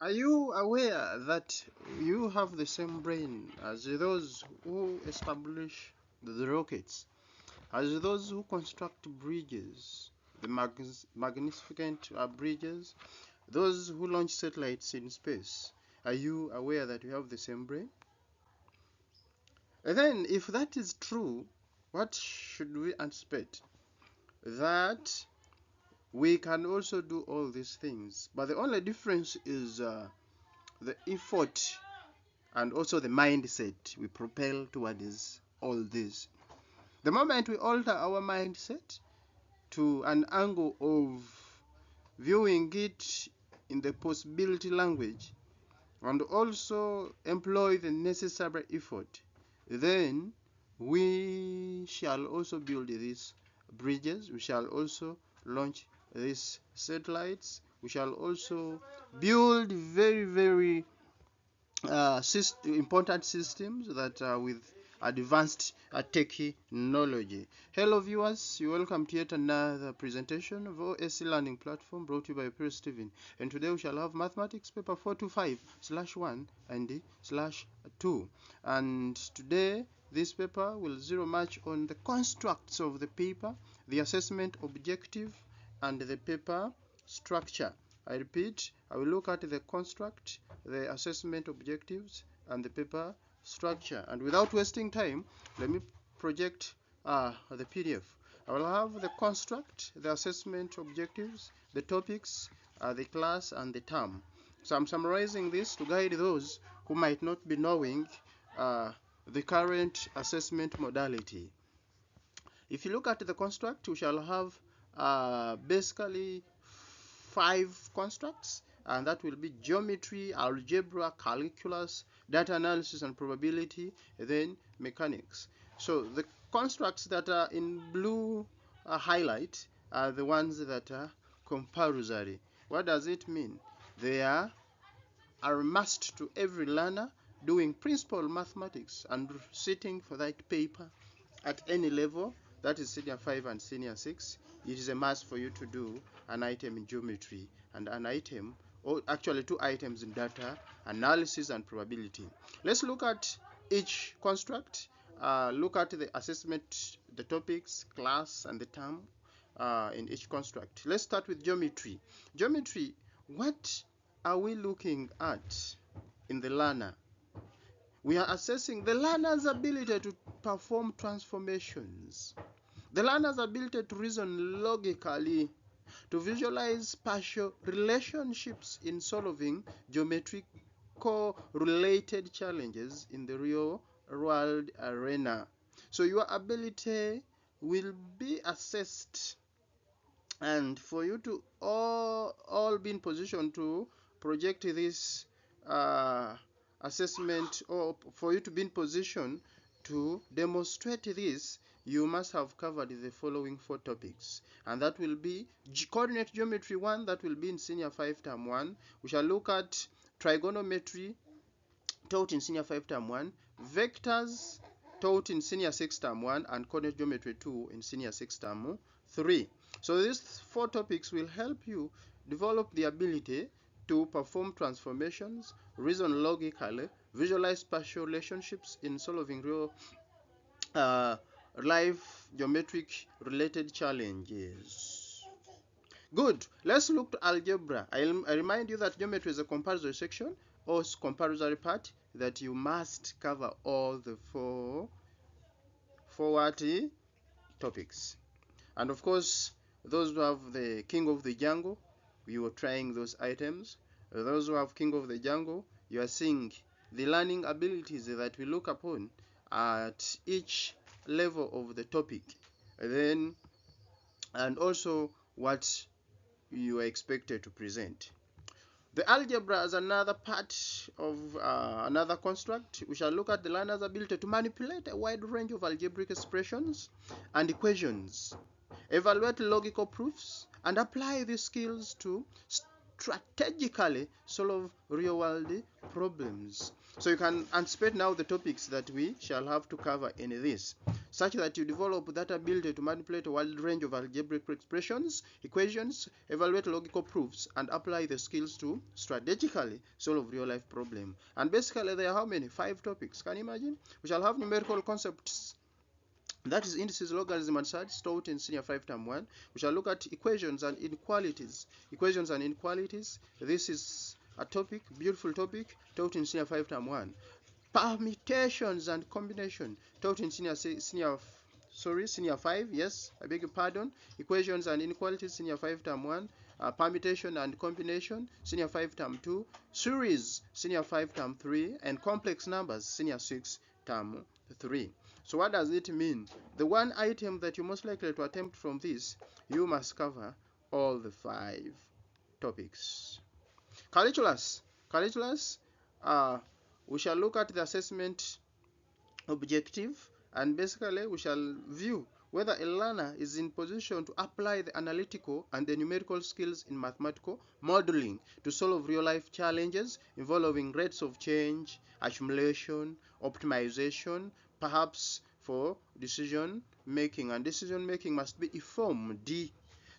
Are you aware that you have the same brain as those who establish the rockets, as those who construct bridges, the magnificent bridges, those who launch satellites in space? Are you aware that you have the same brain? And then, if that is true, what should we anticipate? That we can also do all these things, but the only difference is the effort and also the mindset we propel towards all this. The moment we alter our mindset to an angle of viewing it in the possibility language and also employ the necessary effort, then we shall also build these bridges, we shall also launch these satellites, we shall also build very important systems that are with advanced technology. Hello viewers, you're welcome to yet another presentation of OSC Learning Platform brought to you by Pierre Steven. And today we shall have Mathematics paper 425/1 and /2. And today this paper will zero much on the constructs of the paper, the assessment objective, and the paper structure. I repeat, I will look at the construct, the assessment objectives, and the paper structure. And without wasting time, let me project the PDF. I will have the construct, the assessment objectives, the topics, the class, and the term. So I'm summarizing this to guide those who might not be knowing the current assessment modality. If you look at the construct, we shall have basically 5 constructs, and that will be geometry, algebra, calculus, data analysis and probability, then mechanics. So the constructs that are in blue highlight are the ones that are compulsory. What does it mean? They are a must to every learner doing principal mathematics and sitting for that paper at any level, that is senior 5 and senior 6. It is a must for you to do an item in geometry and an item, or actually 2 items in data analysis and probability. Let's look at each construct, look at the assessment, the topics, class, and the term in each construct. Let's start with geometry. Geometry, what are we looking at in the learner? We are assessing the learner's ability to perform transformations, the learner's ability to reason logically, to visualize spatial relationships in solving geometrical related challenges in the real world arena. So your ability will be assessed, and for you to all be in position to project this assessment, or for you to be in position to demonstrate this, you must have covered the following 4 topics, and that will be coordinate geometry 1, that will be in senior 5 term 1. We shall look at trigonometry taught in senior 5 term 1, vectors taught in senior 6 term 1, and coordinate geometry 2 in senior 6 term 3. So these 4 topics will help you develop the ability to perform transformations, reason logically, visualize spatial relationships in solving real life geometric related challenges. Good. Let's look to algebra. I remind you that geometry is a compulsory section or compulsory part that you must cover all the 4 topics. And of course, those who have the king of the jungle, you are trying those items. Those who have king of the jungle, you are seeing the learning abilities that we look upon at each level of the topic, then and also what you are expected to present. The algebra is another part of another construct. We shall look at the learner's ability to manipulate a wide range of algebraic expressions and equations, evaluate logical proofs, and apply these skills to strategically solve real-world problems. So you can anticipate now the topics that we shall have to cover in this, such that you develop that ability to manipulate a wide range of algebraic expressions, equations, evaluate logical proofs, and apply the skills to strategically solve real-life problems. And basically, there are how many? 5 topics. Can you imagine? We shall have numerical concepts, that is indices, logarithm, and surds, taught in Senior 5 Term 1. We shall look at equations and inequalities. Equations and inequalities. This is a topic, beautiful topic, taught in Senior 5 Term 1. Permutations and combination, taught in Senior 5, yes, I beg your pardon. Equations and inequalities, Senior 5 Term 1. Permutation and combination, Senior 5 Term 2. Series, Senior 5 Term 3. And complex numbers, Senior 6 Term 3. So what does it mean? The one item that you're most likely to attempt from this, you must cover all the 5 topics. Calculus. We shall look at the assessment objective, and basically we shall view whether a learner is in position to apply the analytical and the numerical skills in mathematical modeling to solve real-life challenges involving rates of change, accumulation, optimization, perhaps for decision making, and decision making must be informed.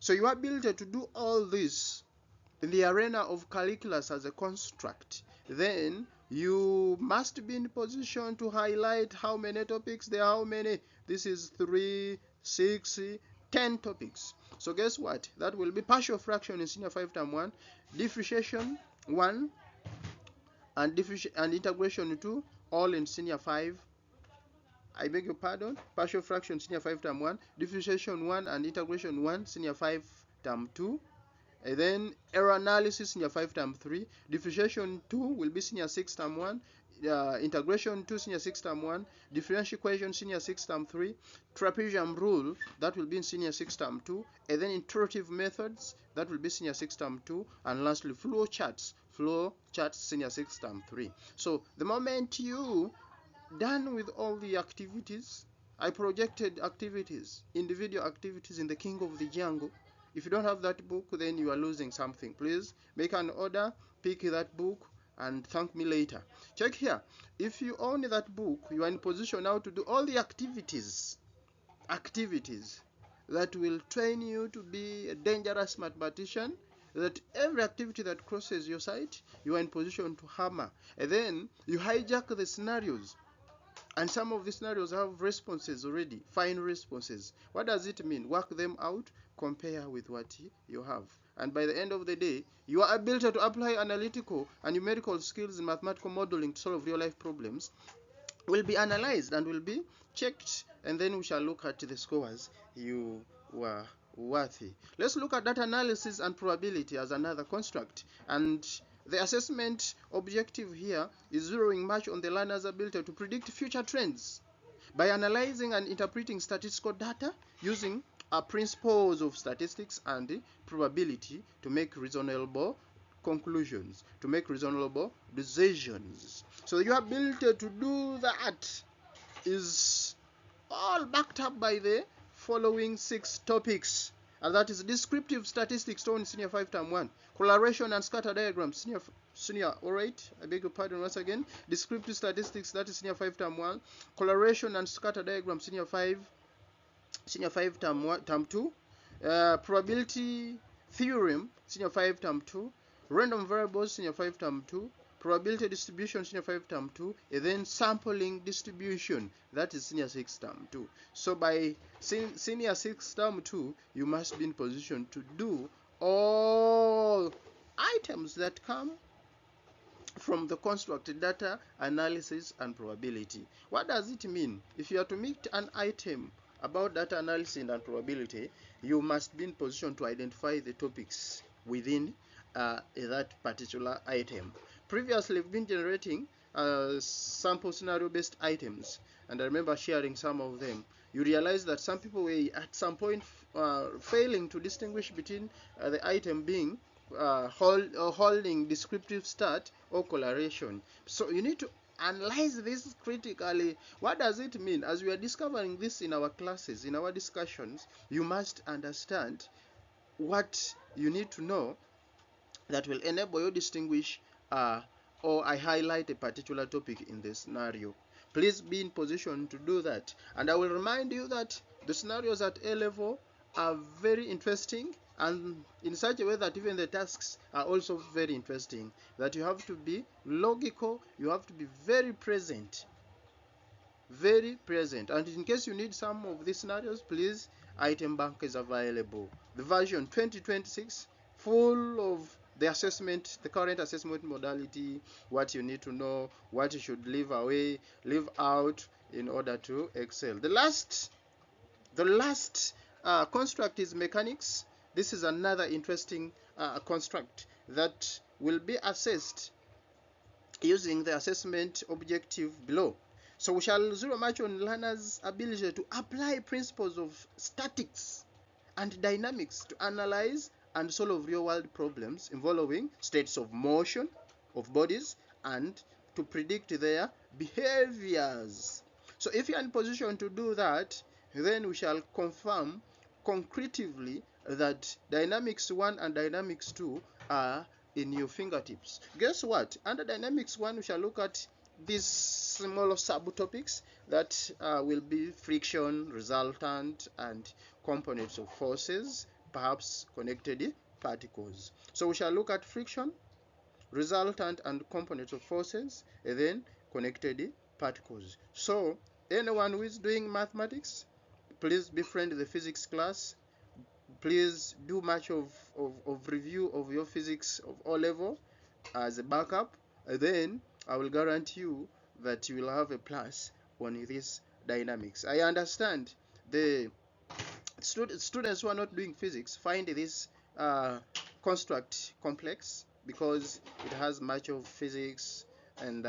So your ability to do all this in the arena of calculus as a construct, then you must be in position to highlight how many topics there are. How many? This is 3, 6, 10 topics. So guess what? That will be partial fraction in Senior 5 Term 1, differentiation 1, and integration 2, all in Senior 5. I beg your pardon. Partial fraction Senior 5 Term 1, differentiation 1 and integration 1, Senior 5 Term 2. And then error analysis, Senior 5 Term 3. Differentiation 2 will be Senior 6 Term 1. Integration 2, Senior 6 Term 1. Differential equation, Senior 6 Term 3. Trapezium rule, that will be in Senior 6 Term 2. And then iterative methods, that will be Senior 6 Term 2. And lastly, flow charts, Senior 6 Term 3. So the moment you done with all the activities, I projected activities, individual activities in the King of the Jungle. If you don't have that book, then you are losing something. Please make an order, pick that book, and thank me later. Check here. If you own that book, you are in position now to do all the activities that will train you to be a dangerous mathematician, that every activity that crosses your sight, you are in position to hammer. And then you hijack the scenarios. And some of the scenarios have responses already, fine responses. What does it mean? Work them out, compare with what you have. And by the end of the day, your ability to apply analytical and numerical skills in mathematical modeling to solve real-life problems will be analyzed and will be checked. And then we shall look at the scores you were worthy. Let's look at data analysis and probability as another construct. And the assessment objective here is zeroing much on the learner's ability to predict future trends by analyzing and interpreting statistical data using principles of statistics and probability to make reasonable conclusions, to make reasonable decisions. So your ability to do that is all backed up by the following 6 topics. And that is descriptive statistics taught in Senior 5 Term 1. Correlation and scatter diagrams, Senior, alright, I beg your pardon once again. Descriptive statistics, that is Senior 5 Term 1. Correlation and scatter diagrams, Senior 5 Term 2. Probability theorem, Senior 5 Term 2. Random variables, Senior 5 Term 2. Probability distribution, Senior 5 Term 2, and then sampling distribution, that is Senior 6 Term 2. So by Senior 6 Term 2, you must be in position to do all items that come from the construct data analysis and probability. What does it mean? If you are to meet an item about data analysis and probability, you must be in position to identify the topics within that particular item. Previously, we've been generating sample scenario-based items, and I remember sharing some of them. You realize that some people were at some point failing to distinguish between the item being holding descriptive stat or correlation. So you need to analyze this critically. What does it mean? As we are discovering this in our classes, in our discussions, you must understand what you need to know that will enable you to distinguish or I highlight a particular topic in the scenario. Please be in position to do that. And I will remind you that the scenarios at A level are very interesting, and in such a way that even the tasks are also very interesting, that you have to be logical, you have to be very present. And in case you need some of these scenarios, please, item bank is available. The version 2026, full of the assessment, the current assessment modality, what you need to know, what you should leave away, leave out in order to excel. The last construct is mechanics. This is another interesting construct that will be assessed using the assessment objective below. So we shall zero much on learners' ability to apply principles of statics and dynamics to analyze and solve real-world problems involving states of motion of bodies and to predict their behaviors. So if you are in position to do that, then we shall confirm concretively that Dynamics 1 and Dynamics 2 are in your fingertips. Guess what? Under Dynamics 1, we shall look at these small subtopics that will be friction, resultant, and components of forces, perhaps connected particles. So we shall look at friction, resultant, and components of forces, and then connected particles. So anyone who is doing mathematics, please befriend the physics class. Please do much of review of your physics of O level as a backup. Then I will guarantee you that you will have a plus on this dynamics. I understand the students who are not doing physics find this construct complex because it has much of physics, and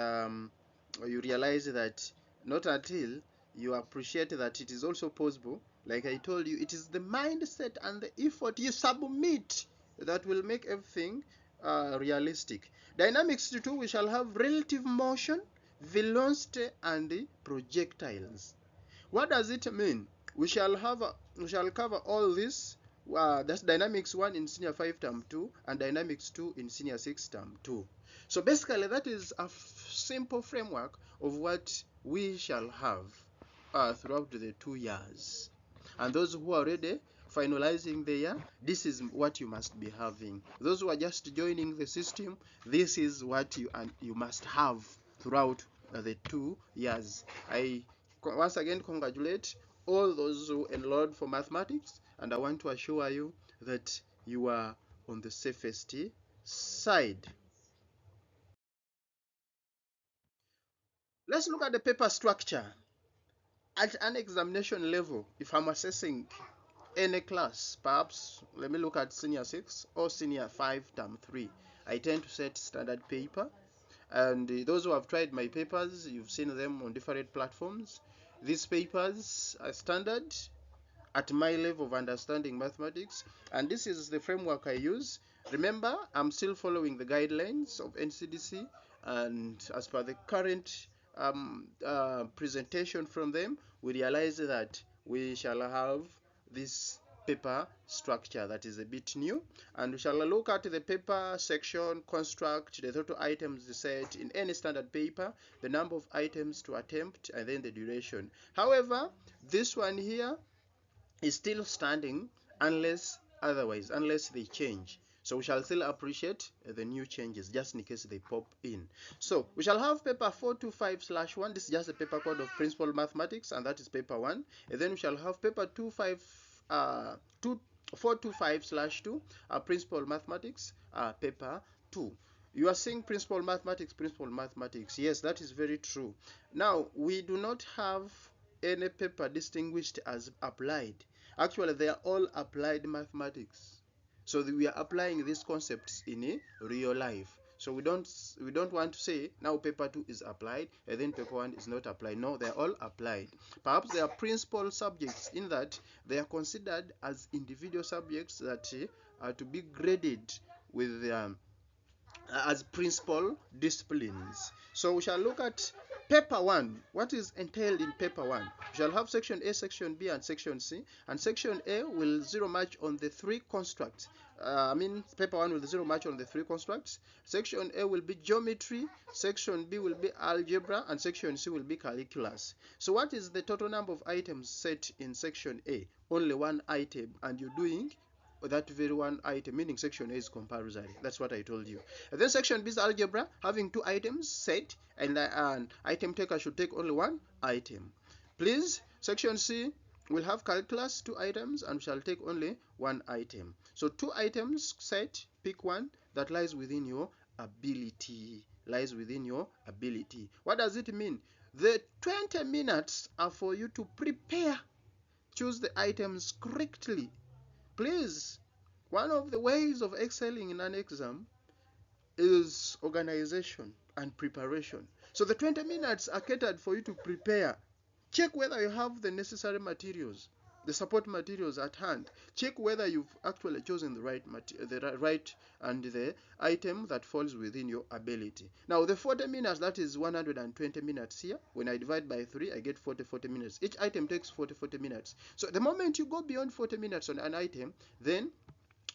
you realize that not until you appreciate that it is also possible. Like I told you, it is the mindset and the effort you submit that will make everything realistic. Dynamics 2, we shall have relative motion, velocity, and projectiles. What does it mean? We shall cover all this. That's Dynamics 1 in Senior 5 Term 2 and Dynamics 2 in Senior 6 Term 2. So basically, that is a simple framework of what we shall have throughout the 2 years. And those who are already finalizing the year, this is what you must be having. Those who are just joining the system, this is what you must have throughout the 2 years. I once again congratulate all those who enrolled for mathematics, and I want to assure you that you are on the safest side. Let's look at the paper structure. At an examination level, if I'm assessing any class, perhaps let me look at Senior 6 or Senior 5 Term 3, I tend to set standard paper. And those who have tried my papers, you've seen them on different platforms. These papers are standard at my level of understanding mathematics, and this is the framework I use. Remember, I'm still following the guidelines of NCDC, and as per the current presentation from them, we realize that we shall have this paper structure that is a bit new, and we shall look at the paper section, construct, the total items set in any standard paper, the number of items to attempt, and then the duration. However, this one here is still standing unless they change. So we shall still appreciate the new changes just in case they pop in. So we shall have paper 425/1. This is just the paper code of principal mathematics, and that is paper 1. And then we shall have paper 425/2, principal mathematics, paper 2. You are saying principal mathematics. Yes, that is very true. Now, we do not have any paper distinguished as applied. Actually, they are all applied mathematics. So we are applying these concepts in real life. So we don't want to say now paper 2 is applied and then paper 1 is not applied. No, they are all applied. Perhaps they are principal subjects in that they are considered as individual subjects that are to be graded with as principal disciplines. So we shall look at Paper 1, what is entailed in paper 1? We shall have section A, section B, and section C. And section A will zero match on the three constructs. Paper 1 will zero match on the three constructs. Section A will be geometry, section B will be algebra, and section C will be calculus. So what is the total number of items set in section A? Only one item, and you're doing that very one item, meaning section A is compulsory. That's what I told you. And then section B is algebra, having two items set, and an item taker should take only one item. Please, section C will have calculus, two items, and shall take only one item. So two items set, pick one that lies within your ability. Lies within your ability. What does it mean? The 20 minutes are for you to prepare. Choose the items correctly. Please, one of the ways of excelling in an exam is organization and preparation. So the 20 minutes are catered for you to prepare. Check whether you have the necessary materials, the support materials at hand. Check whether you've actually chosen the right and the item that falls within your ability. Now the 40 minutes, that is 120 minutes here. When I divide by 3, I get 40 minutes. Each item takes 40 minutes. So the moment you go beyond 40 minutes on an item, then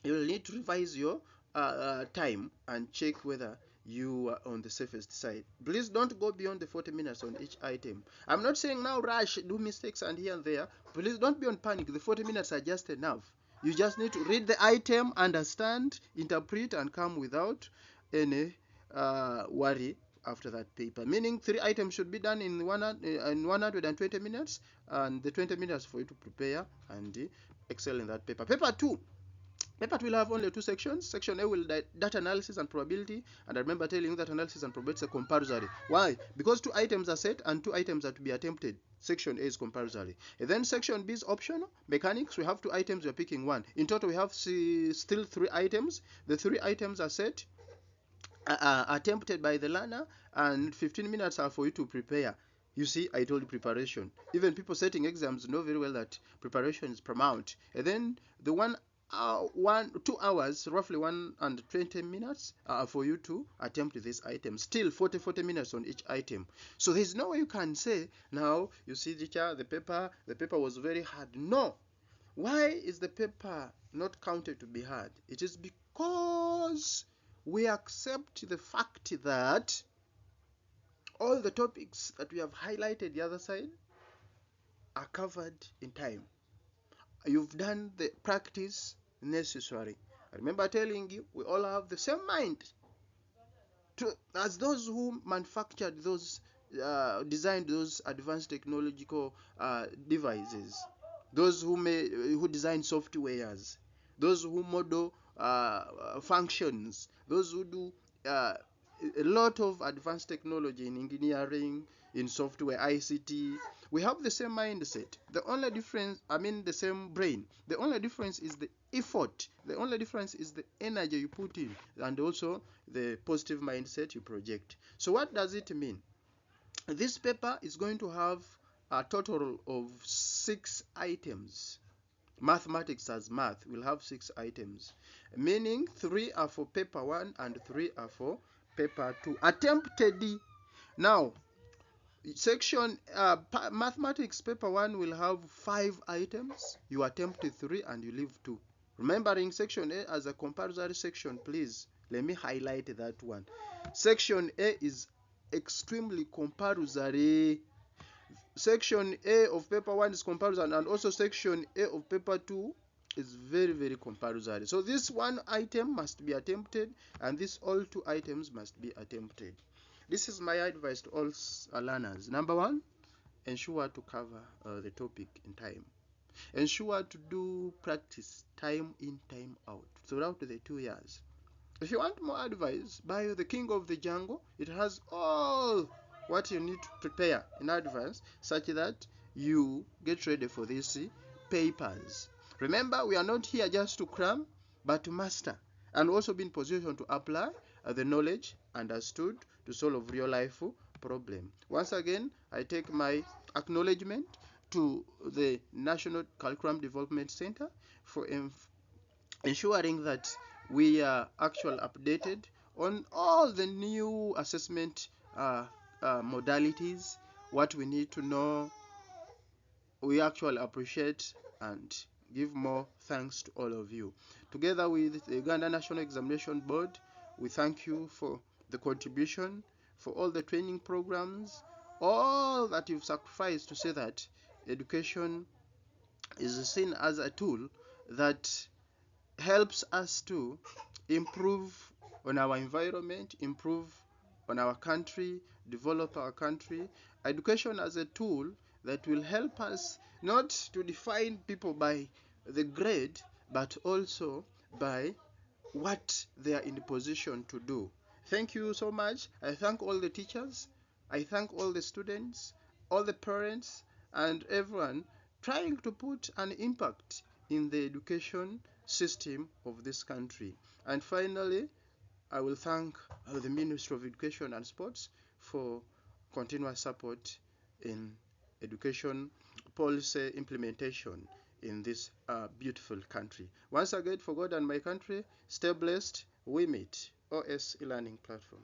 you'll need to revise your time and check whether you are on the safest side. Please don't go beyond the 40 minutes on each item. I'm not saying now rush, do mistakes and here and there. Please don't be on panic. The 40 minutes are just enough. You just need to read the item, understand, interpret, and come without any worry after that paper. Meaning 3 items should be done in 120 minutes, and the 20 minutes for you to prepare and excel in that paper. Paper 2. Paper 2 will have only 2 sections. Section A will data analysis and probability. And I remember telling you that analysis and probability is a compulsory. Why? Because 2 items are set and 2 items are to be attempted. Section A is compulsory. And then section B is optional. Mechanics, we have 2 items, we're picking 1. In total, we have still 3 items. The 3 items are set, attempted by the learner, and 15 minutes are for you to prepare. You see, I told you preparation. Even people setting exams know very well that preparation is paramount. And then the 2 hours, roughly 120 minutes for you to attempt this item. Still 40 minutes on each item. So there's no way you can say, now, you see, teacher, the paper was very hard. No. Why is the paper not counted to be hard? It is because we accept the fact that all the topics that we have highlighted the other side are covered in time. You've done the practice necessary. I remember telling you, we all have the same mind as those who manufactured those, designed those advanced technological devices, those who design softwares, those who model functions, those who do a lot of advanced technology in engineering, in software, ICT. We have the same mindset. The only difference, the same brain. The only difference is the effort. The only difference is the energy you put in, and also the positive mindset you project. So what does it mean? This paper is going to have a total of 6 items. Mathematics as math will have 6 items, meaning 3 are for paper 1 and 3 are for paper 2. Attempted. Now, section mathematics paper 1 will have 5 items. You attempt 3 and you leave 2. Remembering section A as a compulsory section, please let me highlight that one. Section A is extremely compulsory. Section A of paper 1 is compulsory, and also section A of paper 2 is very compulsory. So this one item must be attempted, and this all 2 items must be attempted. This is my advice to all learners. Number 1, ensure to cover the topic in time. Ensure to do practice time in, time out throughout the 2 years. If you want more advice, buy The King of the Jungle. It has all what you need to prepare in advance, such that you get ready for these papers. Remember, we are not here just to cram, but to master, and also be in position to apply the knowledge understood to solve real life problem. Once again, I take my acknowledgement to the National Curriculum Development Center for ensuring that we are actually updated on all the new assessment modalities, what we need to know. We actually appreciate and give more thanks to all of you. Together with the Uganda National Examination Board, we thank you for the contribution, for all the training programs, all that you've sacrificed to say that education is seen as a tool that helps us to improve on our environment, improve on our country, develop our country. Education as a tool that will help us not to define people by the grade, but also by what they are in the position to do. Thank you so much. I thank all the teachers. I thank all the students, all the parents, and everyone trying to put an impact in the education system of this country. And finally, I will thank the Ministry of Education and Sports for continuous support in education policy implementation in this beautiful country. Once again, for God and my country, stay blessed. We meet OS e-learning platform.